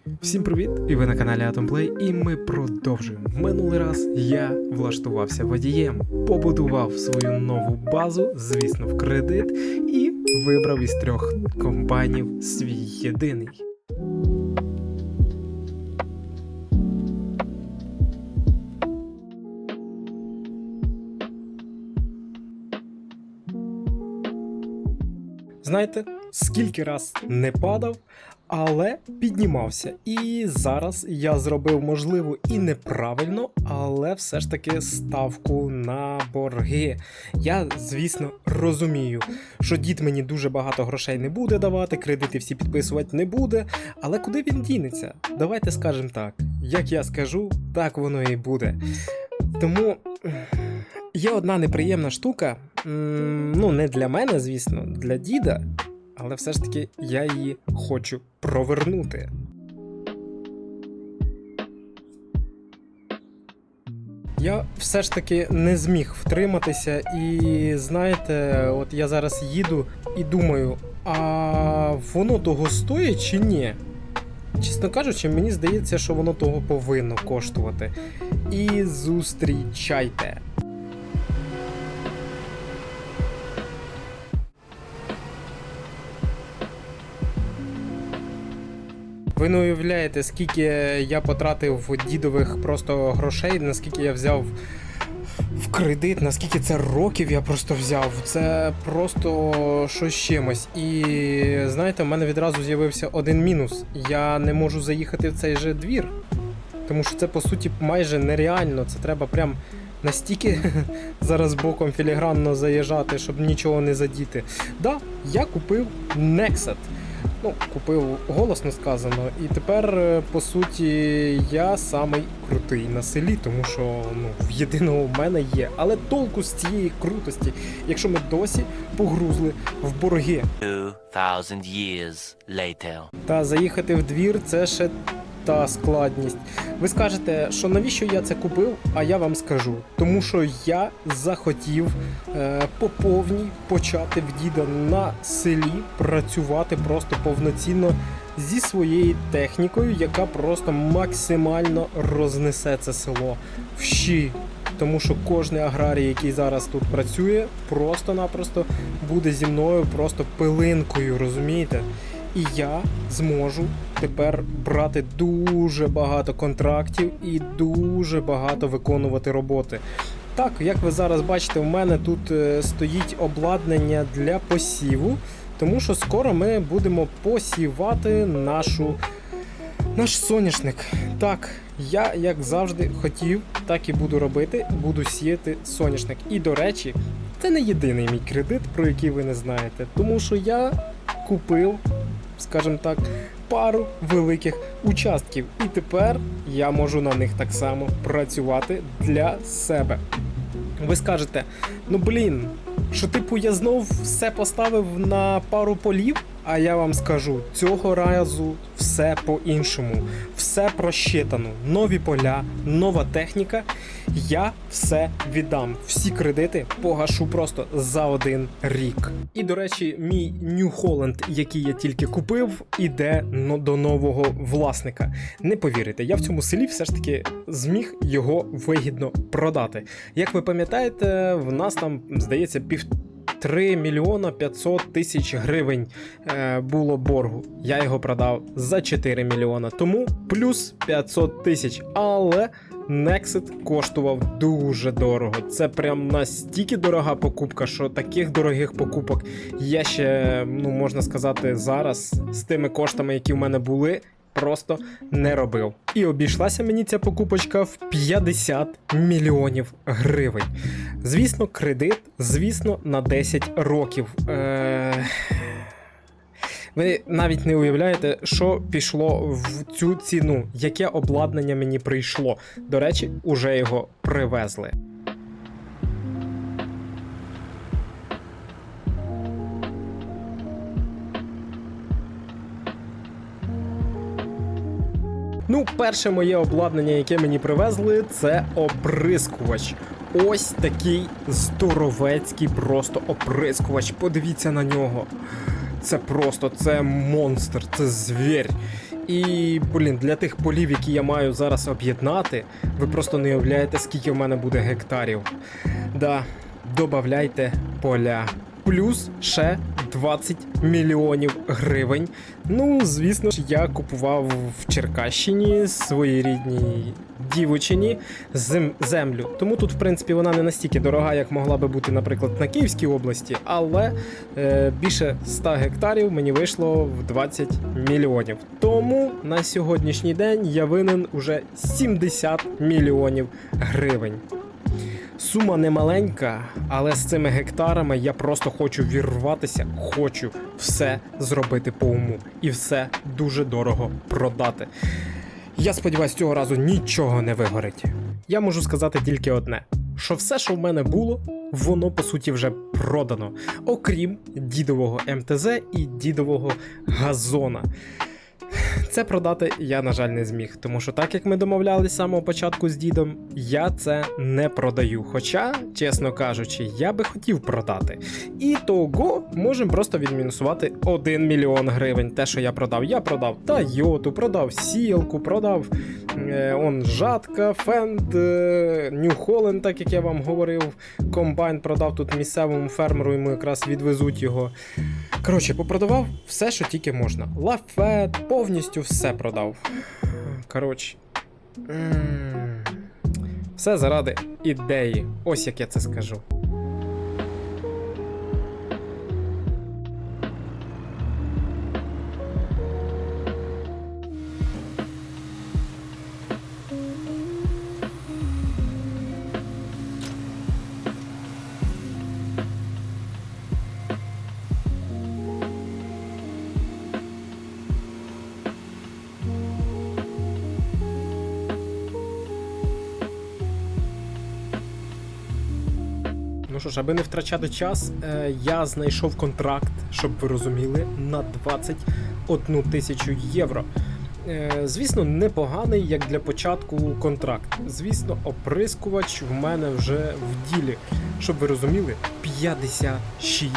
Всім привіт! І ви на каналі AtomPlay, і ми продовжуємо. Минулий раз я влаштувався водієм, побудував свою нову базу, звісно, в кредит, і вибрав із 3 комбайнів свій єдиний. Знаєте, скільки раз не падав, але піднімався. І зараз я зробив, можливо, і неправильно, але все ж таки ставку на борги. Я, звісно, розумію, що дід мені дуже багато грошей не буде давати, кредити всі підписувати не буде, але куди він дінеться? Давайте скажемо так. Як я скажу, так воно і буде. Тому є одна неприємна штука, не для мене, звісно, для діда, але все ж таки я її хочу провернути. Я все ж таки не зміг втриматися і, знаєте, от я зараз їду і думаю, а воно того стоїть чи ні? Чесно кажучи, мені здається, що воно того повинно коштувати. І зустрічайте! Ви не уявляєте, скільки я потратив дідових просто грошей, наскільки я взяв в кредит, наскільки це років я просто взяв. Це просто щось з чимось. І знаєте, в мене відразу з'явився один мінус. Я не можу заїхати в цей же двір. Тому що це, по суті, майже нереально. Це треба прям настільки зараз боком філігранно заїжджати, щоб нічого не задіти. Да, я купив Nexet. Купив голосно сказано, і тепер, по суті, я самий крутий на селі, тому що в єдиного в мене є. Але толку з цієї крутості, якщо ми досі погрузли в борги. 2000 years later. Та заїхати в двір – це ще та складність. Ви скажете, що навіщо я це купив, а я вам скажу. Тому що я захотів по повній почати в діда на селі працювати просто повноцінно зі своєю технікою, яка просто максимально рознесе це село вщі. Тому що кожен аграрій, який зараз тут працює, просто-напросто буде зі мною просто пилинкою, розумієте? І я зможу тепер брати дуже багато контрактів і дуже багато виконувати роботи. Так, як ви зараз бачите, у мене тут стоїть обладнання для посіву, тому що скоро ми будемо посівати наш соняшник. Так, я, як завжди, хотів, так і буду робити, буду сіяти соняшник. І, до речі, це не єдиний мій кредит, про який ви не знаєте, тому що я купив, скажімо так, пару великих участків. І тепер я можу на них так само працювати для себе. Ви скажете, що типу я знов все поставив на пару полів? А я вам скажу, цього разу все по-іншому. Все просчитано. Нові поля, нова техніка. Я все віддам. Всі кредити погашу просто за 1 рік. І, до речі, мій New Holland, який я тільки купив, іде до нового власника. Не повірите, я в цьому селі все ж таки зміг його вигідно продати. Як ви пам'ятаєте, в нас там, здається, 3 мільйона 500 тисяч гривень було боргу. Я його продав за 4 мільйона, тому плюс 500 тисяч. Але Nexet коштував дуже дорого. Це прям настільки дорога покупка, що таких дорогих покупок я ще, можна сказати, зараз з тими коштами, які в мене були, просто не робив. І обійшлася мені ця покупочка в 50 мільйонів гривень. Звісно, кредит, звісно, на 10 років. Ви навіть не уявляєте, що пішло в цю ціну, яке обладнання мені прийшло. До речі, уже його привезли. Перше моє обладнання, яке мені привезли, це оприскувач. Ось такий здоровецький просто оприскувач. Подивіться на нього. Це монстр, це звір. І, для тих полів, які я маю зараз об'єднати, ви просто не уявляєте, скільки в мене буде гектарів. Да, добавляйте поля. Плюс ще 20 мільйонів гривень. Ну, звісно ж, я купував в Черкащині своїй рідній Дівочині землю. Тому тут, в принципі, вона не настільки дорога, як могла би бути, наприклад, на Київській області, але більше 100 гектарів мені вийшло в 20 мільйонів. Тому на сьогоднішній день я винен уже 70 мільйонів гривень. Сума не маленька, але з цими гектарами я просто хочу вірватися, хочу все зробити по уму і все дуже дорого продати. Я сподіваюся, цього разу нічого не вигорить. Я можу сказати тільки одне, що все, що в мене було, воно по суті вже продано. Окрім дідового МТЗ і дідового газона. Це продати я, на жаль, не зміг, тому що так як ми домовлялися з самого початку з дідом, я це не продаю. Хоча, чесно кажучи, я би хотів продати. І того можемо просто відмінусувати 1 мільйон гривень. Те, що я продав. Я продав Тойоту, продав Сілку, продав жатка, Фенд, Нью Холланд, так як я вам говорив. Комбайн продав тут місцевому фермеру, йому якраз відвезуть його. Коротше, попродавав все, що тільки можна. Лафет, повністю все продав. Коротше. Все заради ідеї. Ось як я це скажу. Ну що ж, аби не втрачати час, я знайшов контракт, щоб ви розуміли, на 21 тисячу євро. Звісно, непоганий, як для початку, контракт. Звісно, оприскувач в мене вже в ділі. Щоб ви розуміли, 56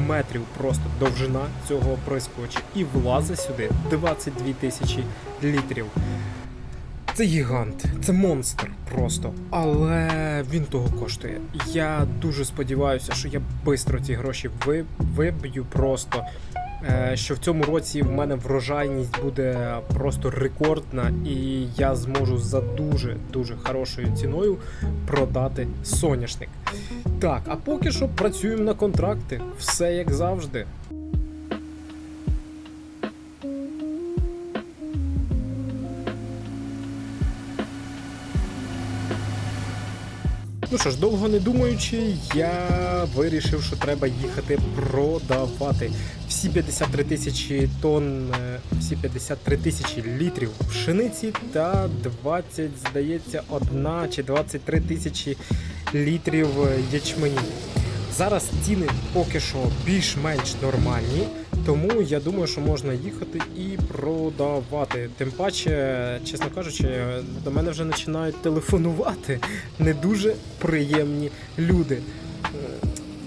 метрів просто довжина цього оприскувача. І влазить сюди 22 тисячі літрів. Це гігант, це монстр просто, але він того коштує. Я дуже сподіваюся, що я швидко ці гроші виб'ю просто, що в цьому році в мене врожайність буде просто рекордна і я зможу за дуже хорошою ціною продати соняшник. Так, а поки що працюємо на контракти, все як завжди. Ну що ж, довго не думаючи, я вирішив, що треба їхати продавати всі 53 тисячі тонн, всі 53 тисячі літрів пшениці та 20, здається, 1 чи 23 тисячі літрів ячменю. Зараз ціни поки що більш-менш нормальні, тому я думаю, що можна їхати і продавати. Тим паче, чесно кажучи, до мене вже починають телефонувати не дуже приємні люди.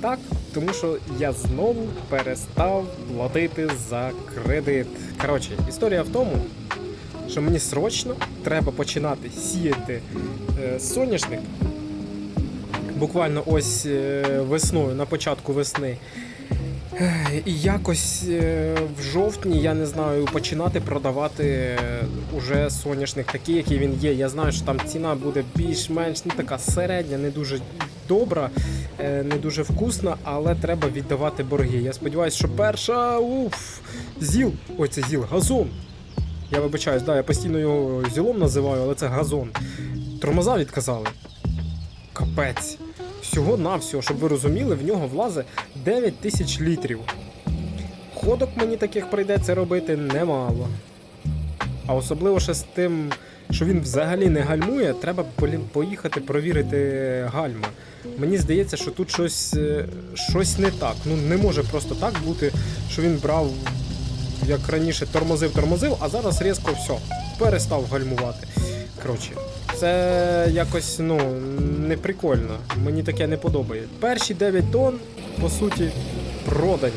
Так, тому що я знову перестав платити за кредит. Коротше, історія в тому, що мені срочно треба починати сіяти соняшник. Буквально ось весною, на початку весни. І якось в жовтні, я не знаю, починати продавати уже соняшник такий, який він є. Я знаю, що там ціна буде більш-менш така середня, не дуже добра, не дуже вкусна, але треба віддавати борги. Я сподіваюся, що перша, ЗІЛ, ой, це ЗІЛ, газон. Я вибачаюсь, да, я постійно його ЗІЛом називаю, але це газон. Тормоза відказали. Капець. Всього-навсього, щоб ви розуміли, в нього влазить 9 тисяч літрів. Ходок мені таких прийдеться робити немало. А особливо ще з тим, що він взагалі не гальмує, треба поїхати провірити гальма. Мені здається, що тут щось не так. Ну не може просто так бути, що він брав, як раніше, тормозив, а зараз різко все, перестав гальмувати. Коротше, це якось, не прикольно. Мені таке не подобається. Перші 9 тонн, по суті, продані.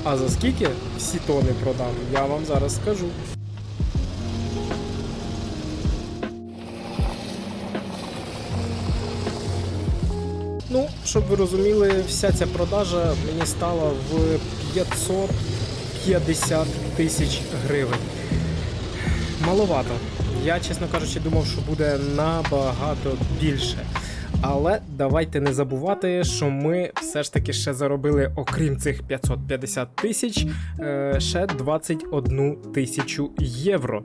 А за скільки всі тони продам, я вам зараз скажу. Ну, щоб ви розуміли, вся ця продажа мені стала в 550 тисяч гривень. Маловато. Я, чесно кажучи, думав, що буде набагато більше. Але давайте не забувати, що ми все ж таки ще заробили, окрім цих 550 тисяч, ще 21 тисячу євро.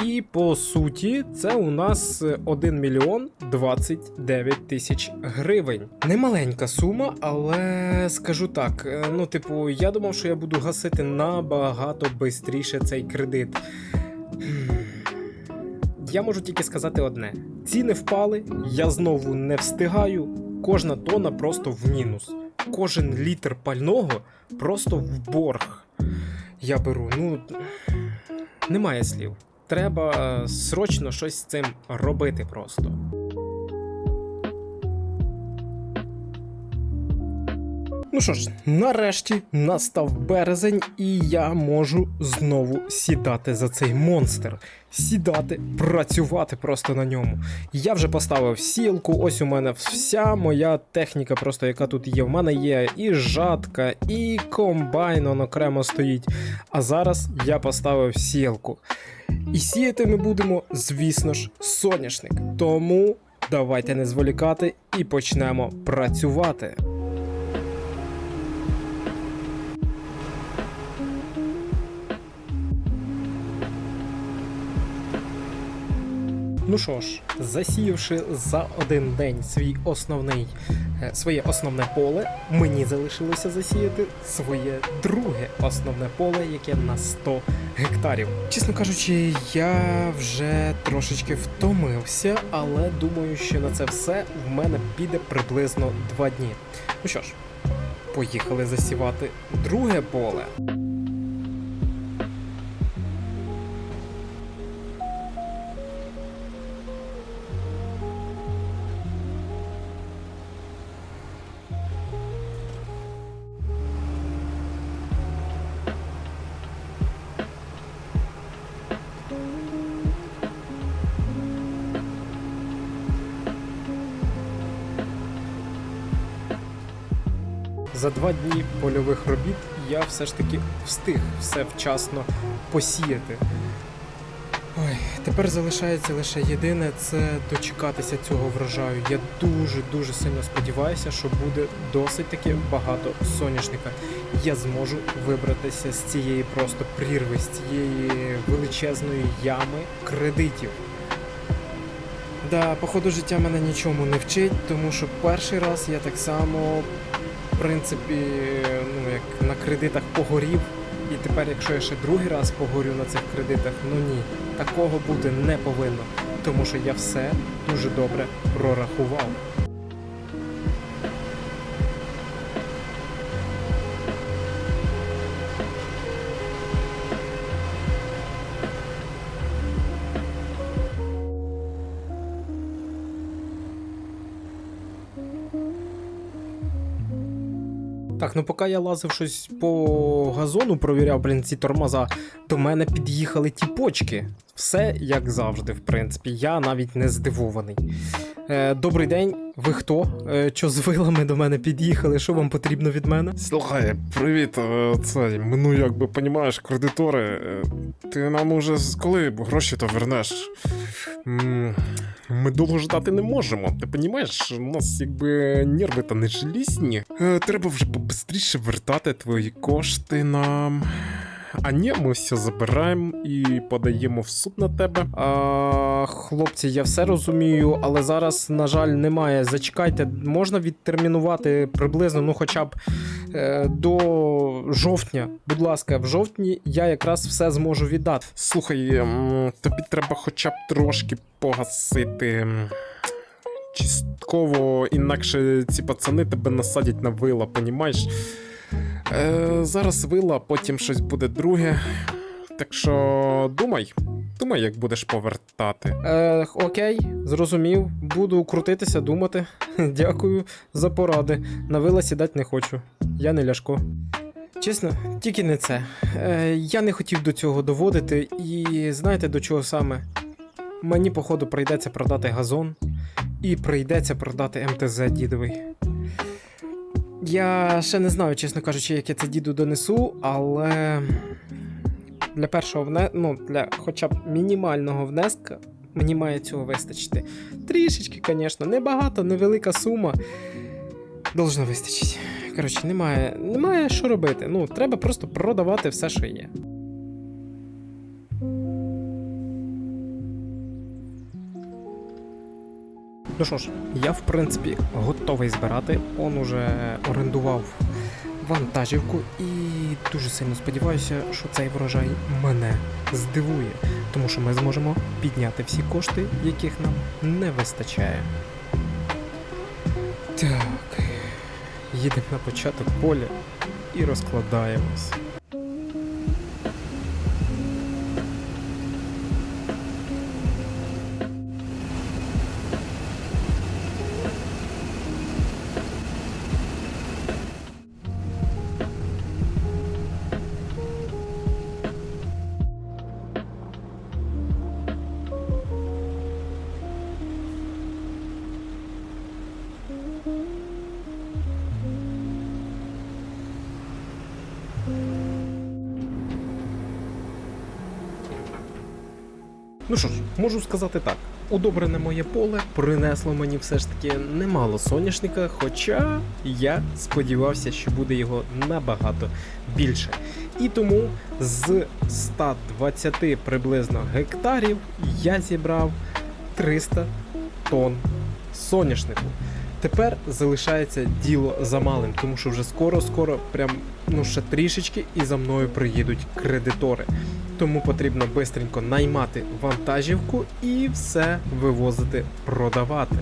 І по суті, це у нас 1 мільйон 29 тисяч гривень. Немаленька сума, але скажу так, ну типу, я думав, що я буду гасити набагато швидше цей кредит. Я можу тільки сказати одне: ціни впали, я знову не встигаю, кожна тонна просто в мінус. Кожен літр пального просто в борг. Я беру, ну, немає слів. Треба срочно щось з цим робити просто. Ну що ж, нарешті настав березень, і я можу знову сідати за цей монстр. Сідати, працювати просто на ньому. Я вже поставив сілку, ось у мене вся моя техніка, просто яка тут є. В мене є і жатка, і комбайн, он окремо стоїть. А зараз я поставив сілку. І сіяти ми будемо, звісно ж, соняшник. Тому давайте не зволікати і почнемо працювати. Ну що ж, засіявши за один день своє основне поле, мені залишилося засіяти своє друге основне поле, яке на 100 гектарів. Чесно кажучи, я вже трошечки втомився, але думаю, що на це все в мене піде приблизно 2 дні. Ну що ж, поїхали засівати друге поле. За 2 дні польових робіт я все ж таки встиг все вчасно посіяти. Ой, тепер залишається лише єдине – це дочекатися цього врожаю. Я дуже сильно сподіваюся, що буде досить таки багато соняшника. Я зможу вибратися з цієї просто прірви, з цієї величезної ями кредитів. Да, по ходу життя мене нічому не вчить, тому що перший раз я так само, в принципі, ну як на кредитах погорів. І тепер, якщо я ще другий раз погорю на цих кредитах, ну ні, такого бути не повинно, тому що я все дуже добре прорахував. Так, ну поки я лазив щось по газону, провіряв, ці тормоза, до мене під'їхали ті почки. Все як завжди, в принципі, я навіть не здивований. Добрий день, ви хто? Чо з вилами до мене під'їхали? Що вам потрібно від мене? Слухай, привіт, ну якби, понімаєш, кредитори, ти нам уже коли гроші-то вернеш? Ми довго ждати не можемо, ти понімаєш, у нас якби нерви-то не желізні. Треба вже побистріше вертати твої кошти нам. А ні, ми все забираємо і подаємо в суд на тебе. Хлопці, я все розумію, але зараз, на жаль, немає. Зачекайте, можна відтермінувати приблизно, ну хоча б до жовтня. Будь ласка, в жовтні я якраз все зможу віддати. Слухай, тобі треба хоча б трошки погасити. Частково, інакше ці пацани тебе насадять на вила, понімаєш? Зараз вила, потім щось буде друге. Так що думай, як будеш повертати. Окей, зрозумів. Буду крутитися, думати. Дякую за поради. На вила сідати не хочу. Я не Ляшко. Чесно, тільки не це. Я не хотів до цього доводити, і знаєте до чого саме? Мені, походу, прийдеться продати газон і прийдеться продати МТЗ дідовий. Я ще не знаю, чесно кажучи, як я це діду донесу, але для першого для хоча б мінімального внеска мені має цього вистачити. Трішечки, звісно, небагато, невелика сума. Должно вистачити. Коротше, немає що робити. Ну, треба просто продавати все, що є. Ну що ж, я в принципі готовий збирати. Он уже орендував вантажівку і дуже сильно сподіваюся, що цей врожай мене здивує, тому що ми зможемо підняти всі кошти, яких нам не вистачає. Так, їдемо на початок поля і розкладаємось. Ну що ж, можу сказати так, удобрене моє поле принесло мені все ж таки немало соняшника, хоча я сподівався, що буде його набагато більше. І тому з 120 приблизно гектарів я зібрав 300 тонн соняшнику. Тепер залишається діло за малим, тому що вже скоро, прям ще трішечки і за мною приїдуть кредитори. Тому потрібно бистренько наймати вантажівку і все вивозити, продавати.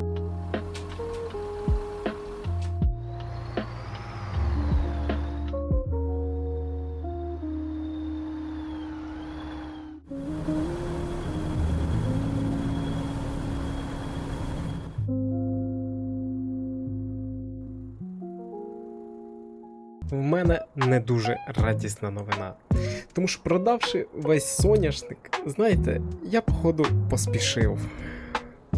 В мене не дуже радісна новина. Тому що продавши весь соняшник, знаєте, я походу поспішив.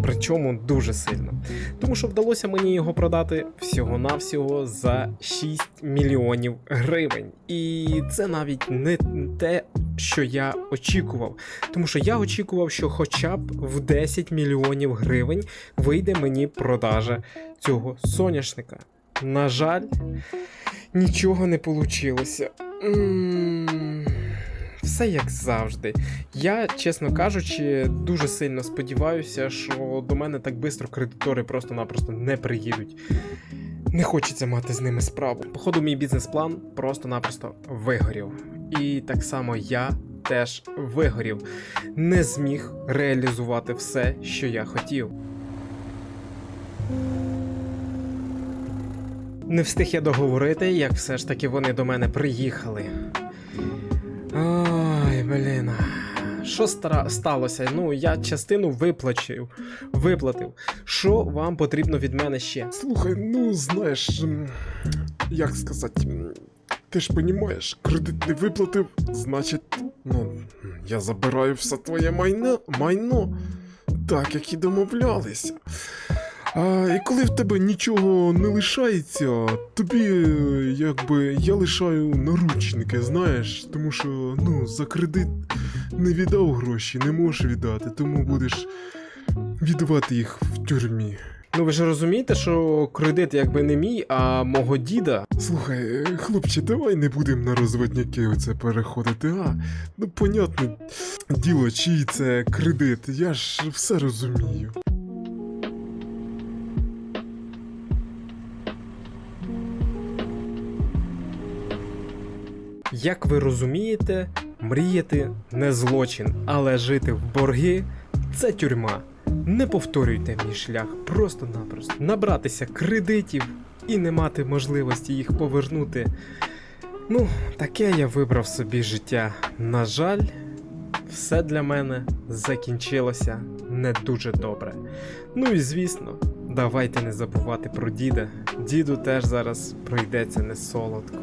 Причому дуже сильно. Тому що вдалося мені його продати всього-навсього за 6 мільйонів гривень. І це навіть не те, що я очікував. Тому що я очікував, що хоча б в 10 мільйонів гривень вийде мені продажа цього соняшника. На жаль, нічого не вийшло. Все як завжди. Я, чесно кажучи, дуже сильно сподіваюся, що до мене так швидко кредитори просто-напросто не приїдуть. Не хочеться мати з ними справу. Походу, мій бізнес-план просто-напросто вигорів. І так само я теж вигорів. Не зміг реалізувати все, що я хотів. Не встиг я договорити, як все ж таки вони до мене приїхали. Ай, блін. Що сталося? Ну, я частину виплатив. Що вам потрібно від мене ще? Слухай, ну знаєш, як сказати, ти ж розумієш, кредит не виплатив, значить, я забираю все твоє майно, так як і домовлялися. І коли в тебе нічого не лишається, тобі, я лишаю наручники, знаєш, тому що, за кредит не віддав гроші, не можеш віддати, тому будеш віддавати їх в тюрмі. Ну ви ж розумієте, що кредит якби не мій, а мого діда. Слухай, хлопче, давай не будемо на розводняки оце переходити, а? Ну, понятне діло, чий це кредит, я ж все розумію. Як ви розумієте, мріяти не злочин, але жити в борги – це тюрма. Не повторюйте мій шлях, просто-напросто. Набратися кредитів і не мати можливості їх повернути. Ну, таке я вибрав собі життя. На жаль, все для мене закінчилося не дуже добре. Ну і звісно, давайте не забувати про діда. Діду теж зараз пройдеться не солодко.